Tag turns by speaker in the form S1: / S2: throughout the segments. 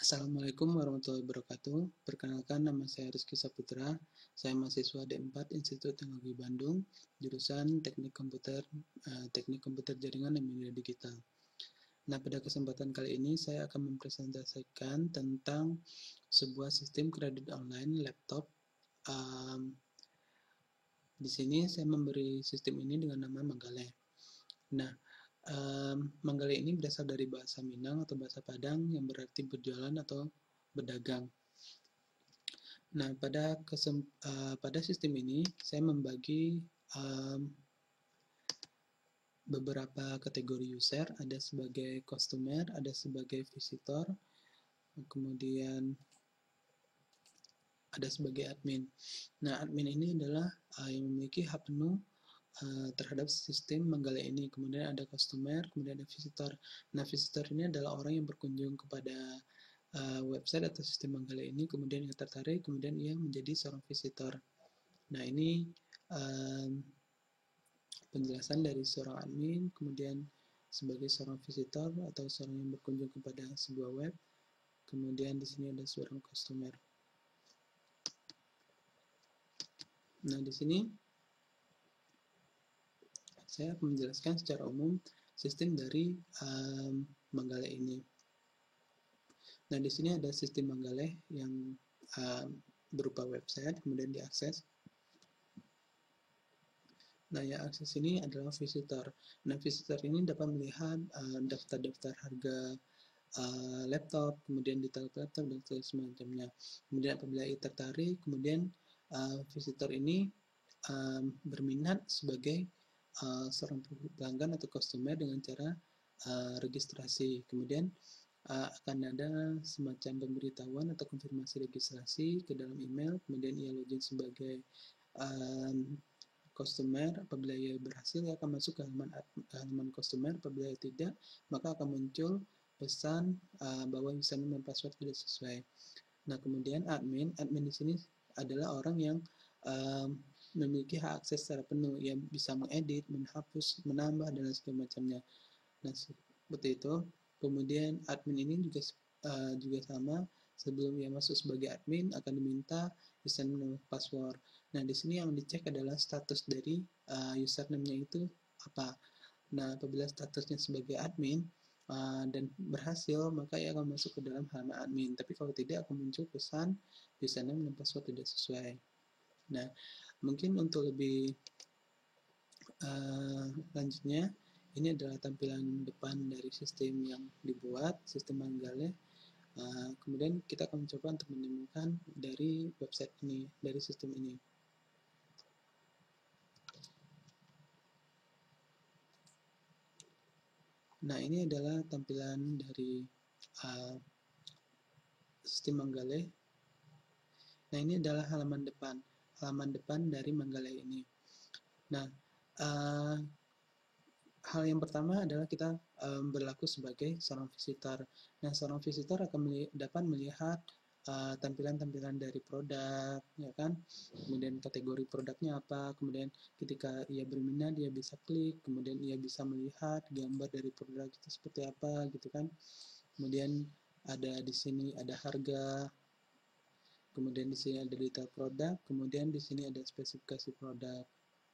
S1: Assalamualaikum warahmatullahi wabarakatuh. Perkenalkan, nama saya Rizky Saputra. Saya mahasiswa D4 Institut Teknologi Bandung, jurusan Teknik Komputer Jaringan dan Media Digital. Nah, pada kesempatan kali ini saya akan mempresentasikan tentang sebuah sistem kredit online laptop. Di sini saya memberi sistem ini dengan nama Manggale. Nah, Manggale ini berasal dari bahasa Minang atau bahasa Padang yang berarti berjualan atau berdagang. Nah, pada sistem ini saya membagi beberapa kategori user, ada sebagai customer, ada sebagai visitor, kemudian ada sebagai admin. Nah, admin ini adalah yang memiliki hak penuh terhadap sistem Manggale ini. Kemudian ada customer, kemudian ada visitor. Nah, visitor ini adalah orang yang berkunjung kepada website atau sistem Manggale ini, kemudian ia tertarik, kemudian ia menjadi seorang visitor. Nah, ini penjelasan dari seorang admin, kemudian sebagai seorang visitor atau seorang yang berkunjung kepada sebuah web, kemudian di sini ada seorang customer. Nah, di sini saya akan menjelaskan secara umum sistem dari Manggale ini. Nah, di sini ada sistem Manggale yang berupa website, kemudian diakses. Nah, yang akses ini adalah visitor. Nah, visitor ini dapat melihat daftar-daftar harga laptop, kemudian detail laptop, dan semacamnya. Kemudian apabila ia tertarik, kemudian visitor ini berminat sebagai seorang pelanggan atau customer dengan cara registrasi. Kemudian akan ada semacam pemberitahuan atau konfirmasi registrasi ke dalam email, kemudian ia login sebagai customer. Apabila ia berhasil, ia akan masuk ke halaman customer. Apabila tidak, maka akan muncul pesan bahwa username dan password tidak sesuai. Nah, kemudian admin di sini adalah orang yang memiliki hak akses secara penuh. Ia bisa mengedit, menghapus, menambah, dan segala macamnya. Nah, seperti itu. Kemudian admin ini juga sama. Sebelum ia masuk sebagai admin akan diminta username dan password. Nah, di sini yang dicek adalah status dari username-nya itu apa. Nah, apabila statusnya sebagai admin dan berhasil, maka ia akan masuk ke dalam halaman admin. Tapi kalau tidak, akan muncul pesan username dan password tidak sesuai. Nah, mungkin untuk lebih lanjutnya, ini adalah tampilan depan dari sistem yang dibuat, sistem Manggale. Kemudian kita akan mencoba untuk menemukan dari website ini, dari sistem ini. Nah, ini adalah tampilan dari sistem Manggale. Nah, ini adalah halaman depan dari Manggale ini. Nah, hal yang pertama adalah kita berlaku sebagai seorang visitor. Nah, seorang visitor akan dapat melihat tampilan-tampilan dari produk, ya kan? Kemudian kategori produknya apa, kemudian ketika ia berminat, dia bisa klik, kemudian ia bisa melihat gambar dari produk itu seperti apa, gitu kan? Kemudian ada di sini ada harga, kemudian di sini ada detail produk, kemudian di sini ada spesifikasi produk.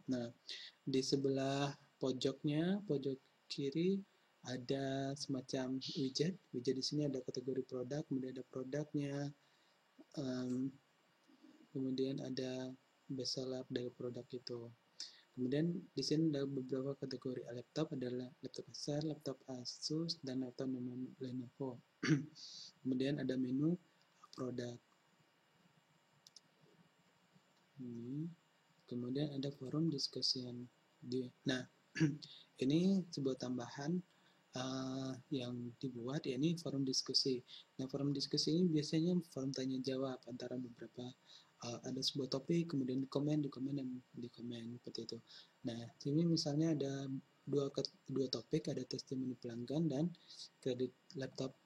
S1: Nah, di sebelah pojoknya, pojok kiri, ada semacam widget. Widget di sini ada kategori produk, kemudian ada produknya, kemudian ada bestseller dari produk itu. Kemudian di sini ada beberapa kategori laptop, adalah laptop Acer, laptop Asus, dan laptop Lenovo. Kemudian ada menu produk. Kemudian ada forum discussion. Nah, ini sebuah tambahan yang dibuat, ya, ini forum diskusi. Nah, forum diskusi ini biasanya forum tanya jawab antara beberapa ada sebuah topik, kemudian di komen, seperti itu. Nah, sini misalnya ada dua topik, ada testimoni pelanggan dan kredit laptop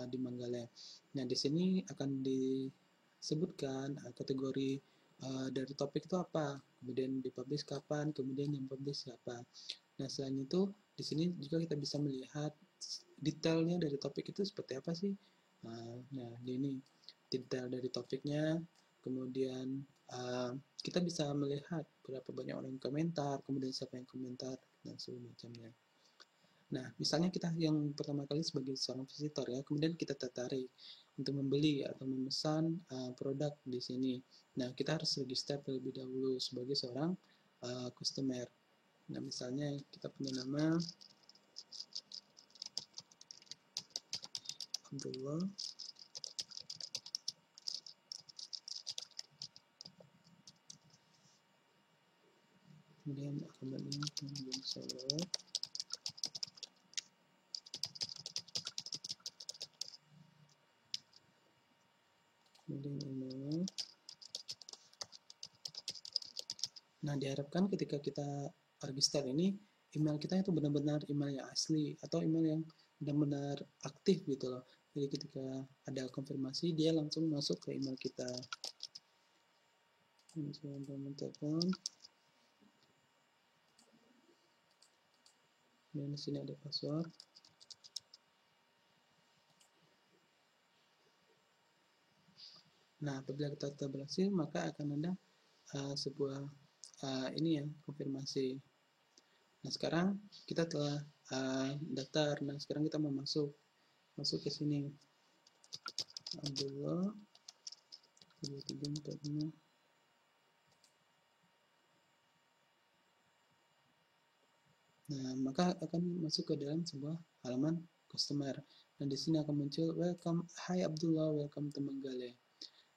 S1: di Manggale. Nah, di sini akan disebutkan kategori dari topik itu apa, kemudian dipublish kapan, kemudian yang publish siapa. Nah, selain itu, di sini juga kita bisa melihat detailnya dari topik itu seperti apa sih. Nah, ini detail dari topiknya, kemudian kita bisa melihat berapa banyak orang yang komentar, kemudian siapa yang komentar, dan semacamnya. Nah, misalnya kita yang pertama kali sebagai seorang visitor ya, kemudian kita tertarik untuk membeli atau memesan produk di sini. Nah, kita harus register terlebih dahulu sebagai seorang customer. Nah, misalnya kita punya nama Abdullah. Kemudian alamatnya Tanjung Solo. Kemudian emailnya. Nah, diharapkan ketika kita register ini, email kita itu benar-benar email yang asli atau email yang benar-benar aktif gitu loh. Jadi ketika ada konfirmasi, dia langsung masuk ke email kita. Nomor telepon. Dan di sini ada password. Nah, apabila kita telah berhasil, maka akan ada sebuah ini ya, konfirmasi. Nah, sekarang kita telah daftar. Nah, sekarang kita mau masuk ke sini. Abdullah 3345. Nah, maka akan masuk ke dalam sebuah halaman customer. Dan di sini akan muncul welcome, hi Abdullah, welcome to Manggale.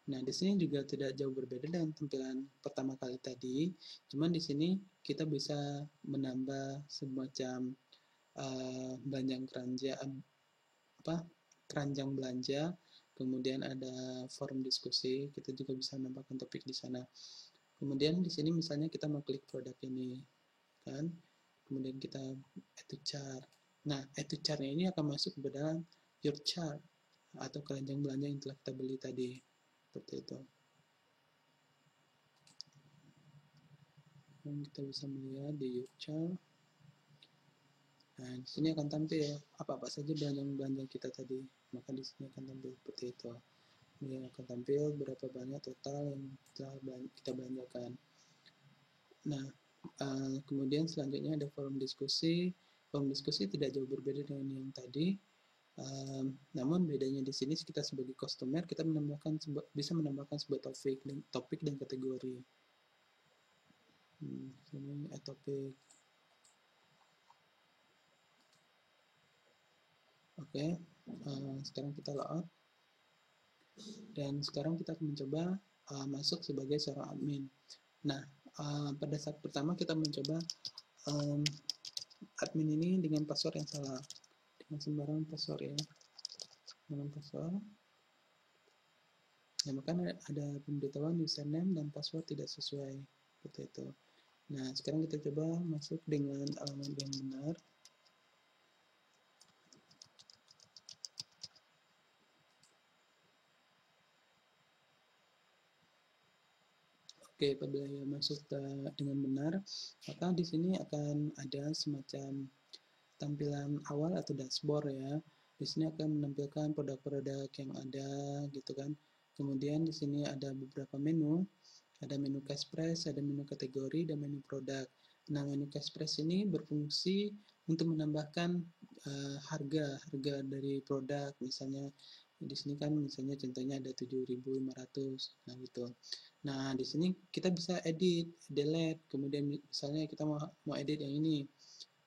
S1: Nah, di sini juga tidak jauh berbeda dengan tampilan pertama kali tadi. Cuman di sini kita bisa menambah semacam keranjang keranjang belanja. Kemudian ada forum diskusi. Kita juga bisa menambahkan topik di sana. Kemudian di sini misalnya kita mau klik produk ini, kan? Kemudian kita add to chart. Nah, add to chart ini akan masuk ke dalam your chart atau keranjang belanja yang telah kita beli tadi. Seperti itu. Dan kita bisa melihat di your chart. Nah, di sini akan tampil apa-apa saja belanja kita tadi. Maka di sini akan tampil seperti itu. Ini akan tampil berapa banyak total yang telah kita belanjakan. Nah, kemudian selanjutnya ada forum diskusi. Forum diskusi tidak jauh berbeda dengan yang tadi. Namun bedanya di sini kita sebagai customer kita bisa menambahkan sebuah topik dan kategori. Ini topik. Oke, sekarang kita logout. Dan sekarang kita akan mencoba masuk sebagai seorang admin. Nah, pada saat pertama kita mencoba admin ini dengan password yang salah, dengan sembarang password ya, dengan password. Nah, maka ada pemberitahuan username dan password tidak sesuai, seperti itu. Nah, sekarang kita coba masuk dengan alamat yang benar. Oke, apabila masuk dengan benar, maka di sini akan ada semacam tampilan awal atau dashboard ya. Di sini akan menampilkan produk-produk yang ada gitu kan. Kemudian di sini ada beberapa menu. Ada menu cash price, ada menu kategori, dan menu produk. Nah, menu cash price ini berfungsi untuk menambahkan harga dari produk. Misalnya di sini kan misalnya contohnya ada 7.500. Nah, gitu. Nah, di sini kita bisa edit, delete, kemudian misalnya kita mau edit yang ini.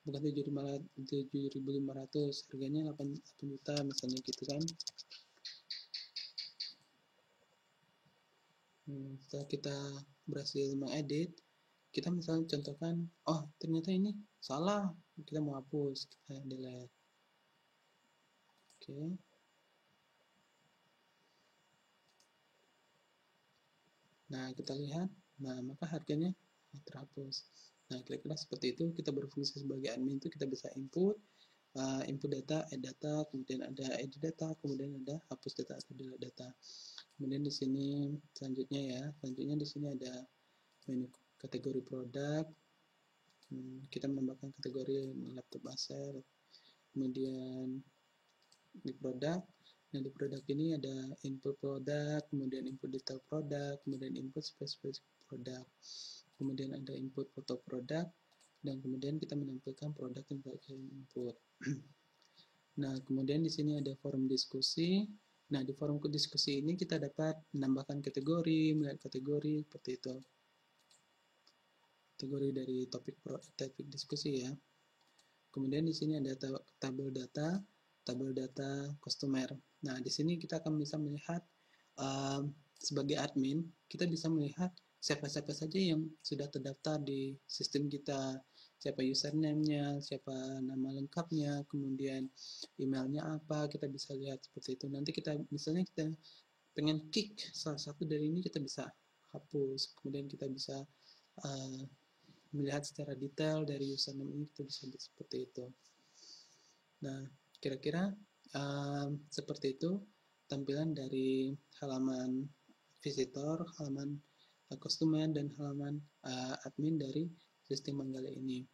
S1: Bukan 7.500, harganya 8 juta misalnya gitu kan. Setelah kita berhasil mengedit, kita misalnya contohkan, oh ternyata ini salah, kita mau hapus, kita delete. Oke. Nah, kita lihat, nah maka harganya terhapus. Nah, kira-kira seperti itu. Kita berfungsi sebagai admin itu kita bisa input data, add data, kemudian ada edit data, kemudian ada hapus data atau delete data. Kemudian di sini selanjutnya di sini ada menu kategori produk. Kita menambahkan kategori laptop Acer. Kemudian di produk Nah, di produk ini ada input produk, kemudian input detail produk, kemudian input spesifik produk, kemudian ada input foto produk, dan kemudian kita menampilkan produk yang pakai input. Nah, kemudian di sini ada forum diskusi. Nah, di forum diskusi ini kita dapat menambahkan kategori, melihat kategori seperti itu. Kategori dari topik diskusi ya. Kemudian di sini ada tabel data customer. Nah, di sini kita akan bisa melihat sebagai admin, kita bisa melihat siapa-siapa saja yang sudah terdaftar di sistem kita, siapa username-nya, siapa nama lengkapnya, kemudian emailnya apa, kita bisa lihat seperti itu. Nanti misalnya kita pengen kick salah satu dari ini, kita bisa hapus, kemudian kita bisa melihat secara detail dari username ini, kita bisa lihat seperti itu. Nah, kira-kira seperti itu tampilan dari halaman visitor, halaman customer, dan halaman admin dari sistem Manggala ini.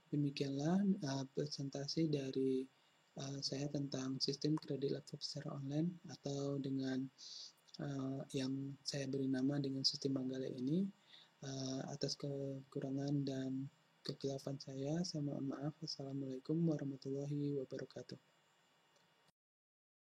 S1: Demikianlah presentasi dari saya tentang sistem kredit laptop secara online, atau dengan yang saya beri nama dengan sistem Manggala ini. Atas kekurangan dan kekeliruan saya mohon maaf. Wassalamualaikum warahmatullahi wabarakatuh.